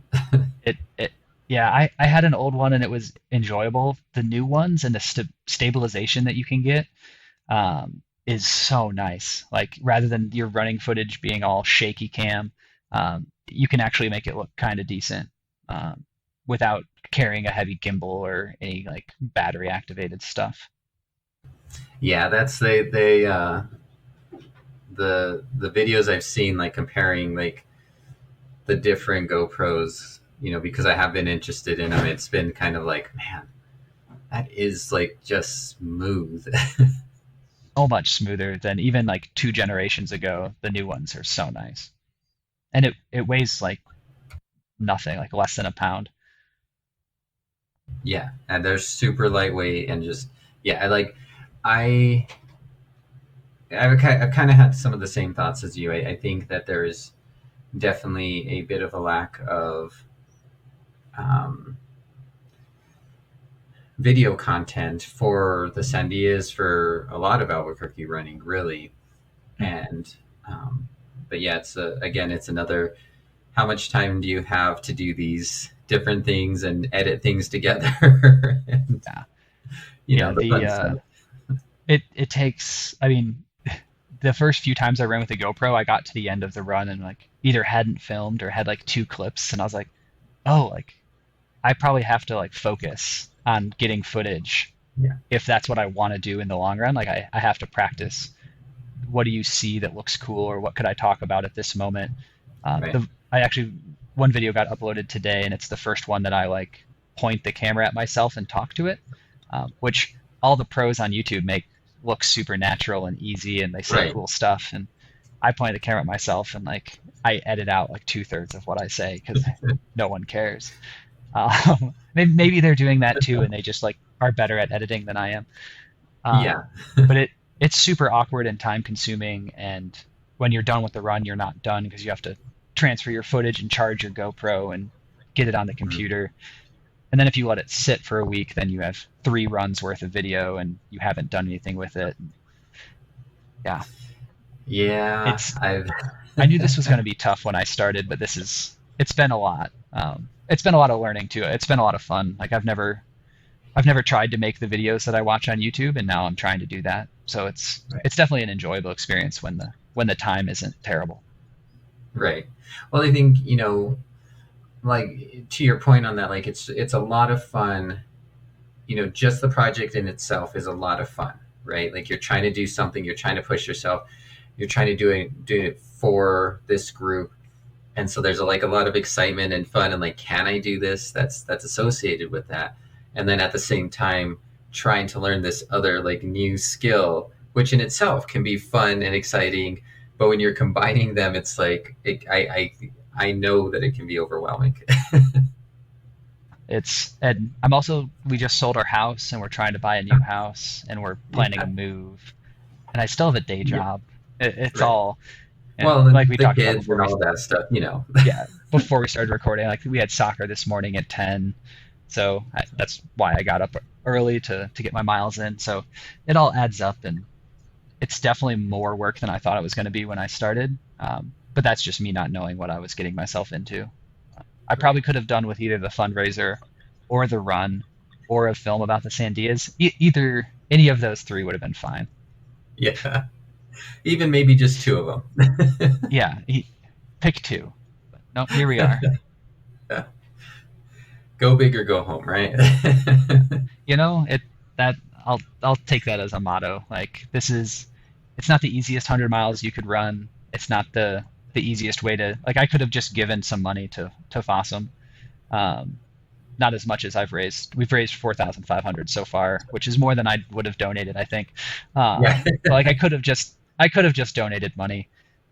It yeah, I had an old one and it was enjoyable. The new ones and the stabilization that you can get is so nice. Like rather than your running footage being all shaky cam, you can actually make it look kind of decent without carrying a heavy gimbal or any like battery activated stuff. Yeah, that's the videos I've seen, like comparing like the different GoPros, because I have been interested in them. It's been kind of like, man, that is like just smooth. So much smoother than even like 2 generations ago. The new ones are so nice. And it weighs like nothing, like less than a pound. Yeah, and they're super lightweight and just yeah. I I've kind of had some of the same thoughts as you. I think that there is definitely a bit of a lack of um, video content for the Sandias, for a lot of Albuquerque running, really. Mm. And but yeah, again, it's another. How much time do you have to do these different things and edit things together? and Yeah. Yeah, the fun stuff. it takes, I mean, the first few times I ran with the GoPro, I got to the end of the run and like either hadn't filmed or had like 2 clips and I was like, "Oh, like I probably have to like focus on getting footage Yeah. if that's what I want to do in the long run. Like I have to practice what do you see that looks cool or what could I talk about at this moment." Right. I actually one video got uploaded today and it's the first one that I like point the camera at myself and talk to it, which all the pros on YouTube make look super natural and easy and they say Right. cool stuff. And I point the camera at myself and like I edit out like 2/3 of what I say because no one cares. Maybe they're doing that too and they just like are better at editing than I am. Yeah. But it's super awkward and time consuming. And when you're done with the run, you're not done because you have to transfer your footage and charge your GoPro and get it on the Mhm. computer. And then if you let it sit for a week, then you have 3 runs worth of video and you haven't done anything with it. Yeah, Yeah. it's. I've I knew this was going to be tough when I started, but it's been a lot. It's been a lot of learning too. It's been a lot of fun. Like I've never I've never tried to make the videos that I watch on YouTube, and now I'm trying to do that. So Right. it's definitely an enjoyable experience when the time isn't terrible. Right. Well, I think, like to your point on that, like it's a lot of fun. Just the project in itself is a lot of fun, right? Like you're trying to do something, you're trying to push yourself, you're trying to do it for this group, and so there's like a lot of excitement and fun, and like, can I do this? That's associated with that, and then at the same time, trying to learn this other like new skill, which in itself can be fun and exciting, but when you're combining them, it's like I know that it can be overwhelming. And I'm also, we just sold our house and we're trying to buy a new house and we're planning Yeah, a move. And I still have a day yeah, job. It's right. all, and Well, like we the talked about kids before and we, all that stuff. yeah, before we started recording, like we had soccer this morning at 10. So that's why I got up early to get my miles in. So it all adds up, and it's definitely more work than I thought it was going to be when I started. But that's just me not knowing what I was getting myself into. I Right. probably could have done with either the fundraiser or the run or a film about the Sandias. Either any of those three would have been fine. Yeah. Even maybe just two of them. Yeah, pick two. But no, here we are. Go big or go home, right? You know, it that I'll take that as a motto. Like it's not the easiest 100 miles you could run. It's not the easiest way to, like, I could have just given some money to Fossum. Um, Not as much as I've raised. We've raised 4,500 so far, which is more than I would have donated, I think. Yeah. But like I could have just donated money.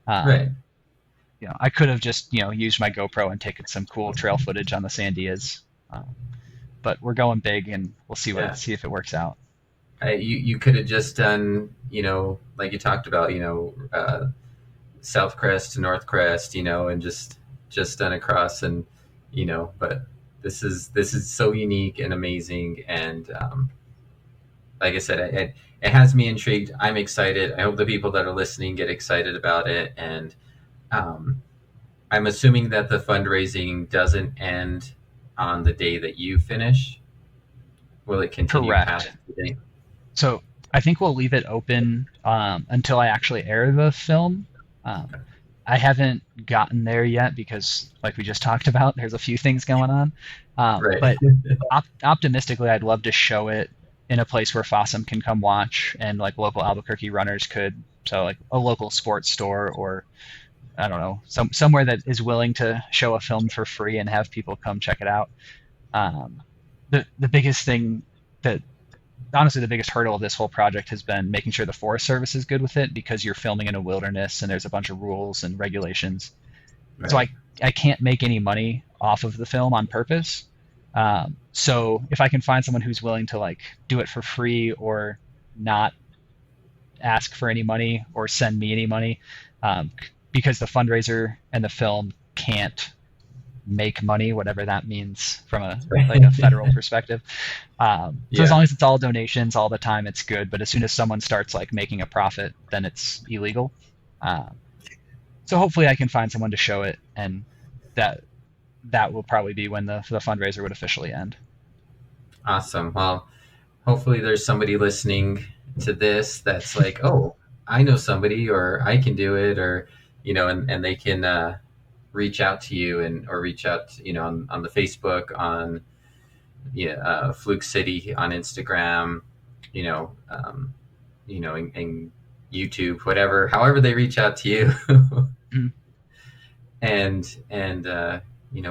Right. Um, I could have just used my GoPro and taken some cool trail footage on the Sandias. Um, but we're going big, and we'll Yeah. see if it works out. You could have just done, like you talked about, South Crest to North Crest, and just done across, and but this is so unique and amazing, and like I said, it has me intrigued. I'm excited. I hope the people that are listening get excited about it, and um, I'm assuming that the fundraising doesn't end on the day that you finish. Will it continue past Correct. the day? So I think we'll leave it open until I actually air the film. Um, I haven't gotten there yet because, like we just talked about, there's a few things going on. Right. But optimistically, I'd love to show it in a place where Fossum can come watch, and like local Albuquerque runners could. So like a local sports store, or I don't know, somewhere that is willing to show a film for free and have people come check it out. Um, the biggest thing that honestly the biggest hurdle of this whole project has been making sure the Forest Service is good with it, because you're filming in a wilderness and there's a bunch of rules and regulations. So Right. I can't make any money off of the film on purpose. So if I can find someone who's willing to like do it for free or not ask for any money or send me any money, um, because the fundraiser and the film can't make money, whatever that means from a federal perspective. So as Yeah. long as it's all donations all the time, it's good. But as soon as someone starts like making a profit, then it's illegal. Um, so hopefully I can find someone to show it, and that that will probably be when the fundraiser would officially end. Awesome. Well, hopefully there's somebody listening to this that's like, oh, I know somebody, or I can do it, or and they can reach out to you, and or reach out, on the Facebook, on yeah, Fluke City on Instagram, you know, um, and YouTube, whatever, however they reach out to you, Mhm. and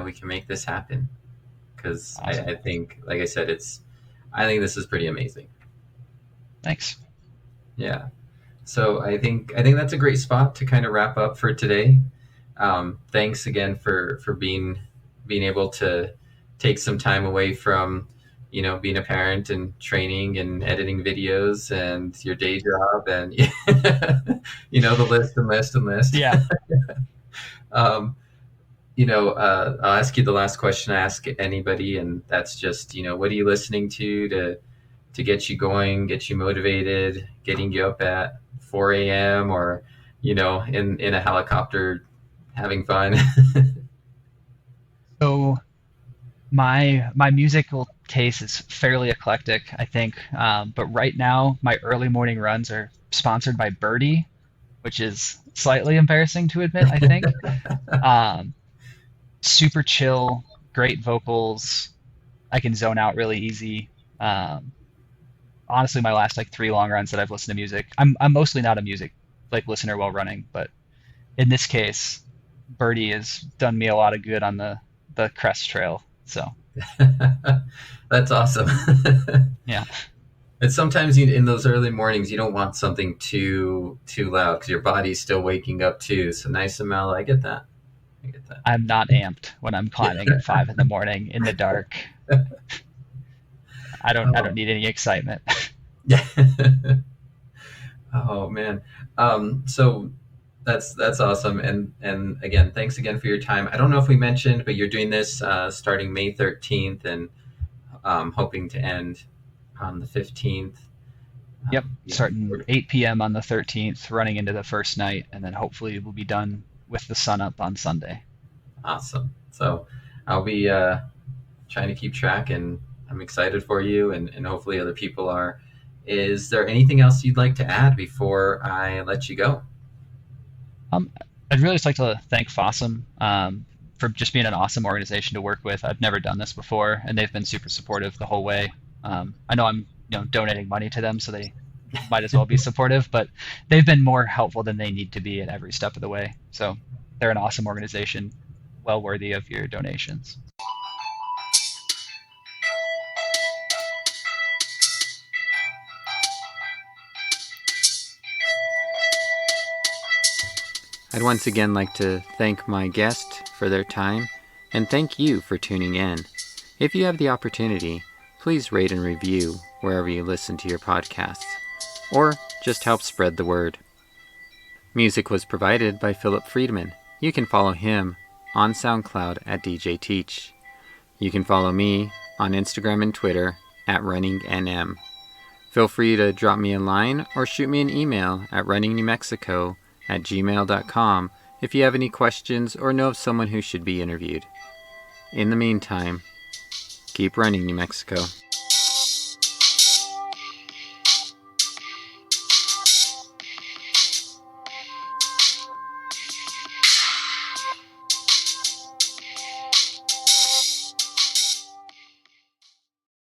we can make this happen, because I Awesome. think, like I said, I think this is pretty amazing. Thanks. Yeah. So I think that's a great spot to kind of wrap up for today. Thanks again for being able to take some time away from being a parent and training and editing videos and your day job, and the list and list and list. Yeah. um, I'll ask you the last question I ask anybody, and that's just, what are you listening to get you going, get you motivated, getting you up at 4 a.m., or in a helicopter having fun. So my music will taste is fairly eclectic, I think. But right now, my early morning runs are sponsored by Birdie, which is slightly embarrassing to admit, I think. Um, Super chill, great vocals. I can zone out really easy. Um, Honestly, my last like 3 long runs that I've listened to music, I'm mostly not a music like listener while running, but in this case, Birdie has done me a lot of good on the Crest Trail. So That's awesome. yeah, And sometimes in those early mornings, you don't want something too loud because your body's still waking up too. So nice and mellow. I get that. I get that. I'm not amped when I'm climbing at 5 in the morning in the dark. I don't Oh, need any excitement. yeah. Oh man. So that's awesome. And again, thanks again for your time. I don't know if we mentioned, but you're doing this starting May 13th and hoping to end on the 15th. Yep, Yeah. starting 8 p.m. on the 13th, running into the first night, and then hopefully we'll be done with the sun up on Sunday. Awesome. So I'll be trying to keep track, and I'm excited for you, and hopefully other people are. Is there anything else you'd like to add before I let you go? Um, I'd really just like to thank Fossum for just being an awesome organization to work with. I've never done this before, and they've been super supportive the whole way. I know I'm donating money to them, so they might as well be supportive, but they've been more helpful than they need to be at every step of the way. So they're an awesome organization, well worthy of your donations. I'd once again like to thank my guest for their time, and thank you for tuning in. If you have the opportunity, please rate and review wherever you listen to your podcasts, or just help spread the word. Music was provided by Philip Friedman. You can follow him on SoundCloud at DJ Teach. You can follow me on Instagram and Twitter at RunningNM. Feel free to drop me a line or shoot me an email at runningnewmexico@gmail.com if you have any questions or know of someone who should be interviewed. In the meantime, keep running, New Mexico.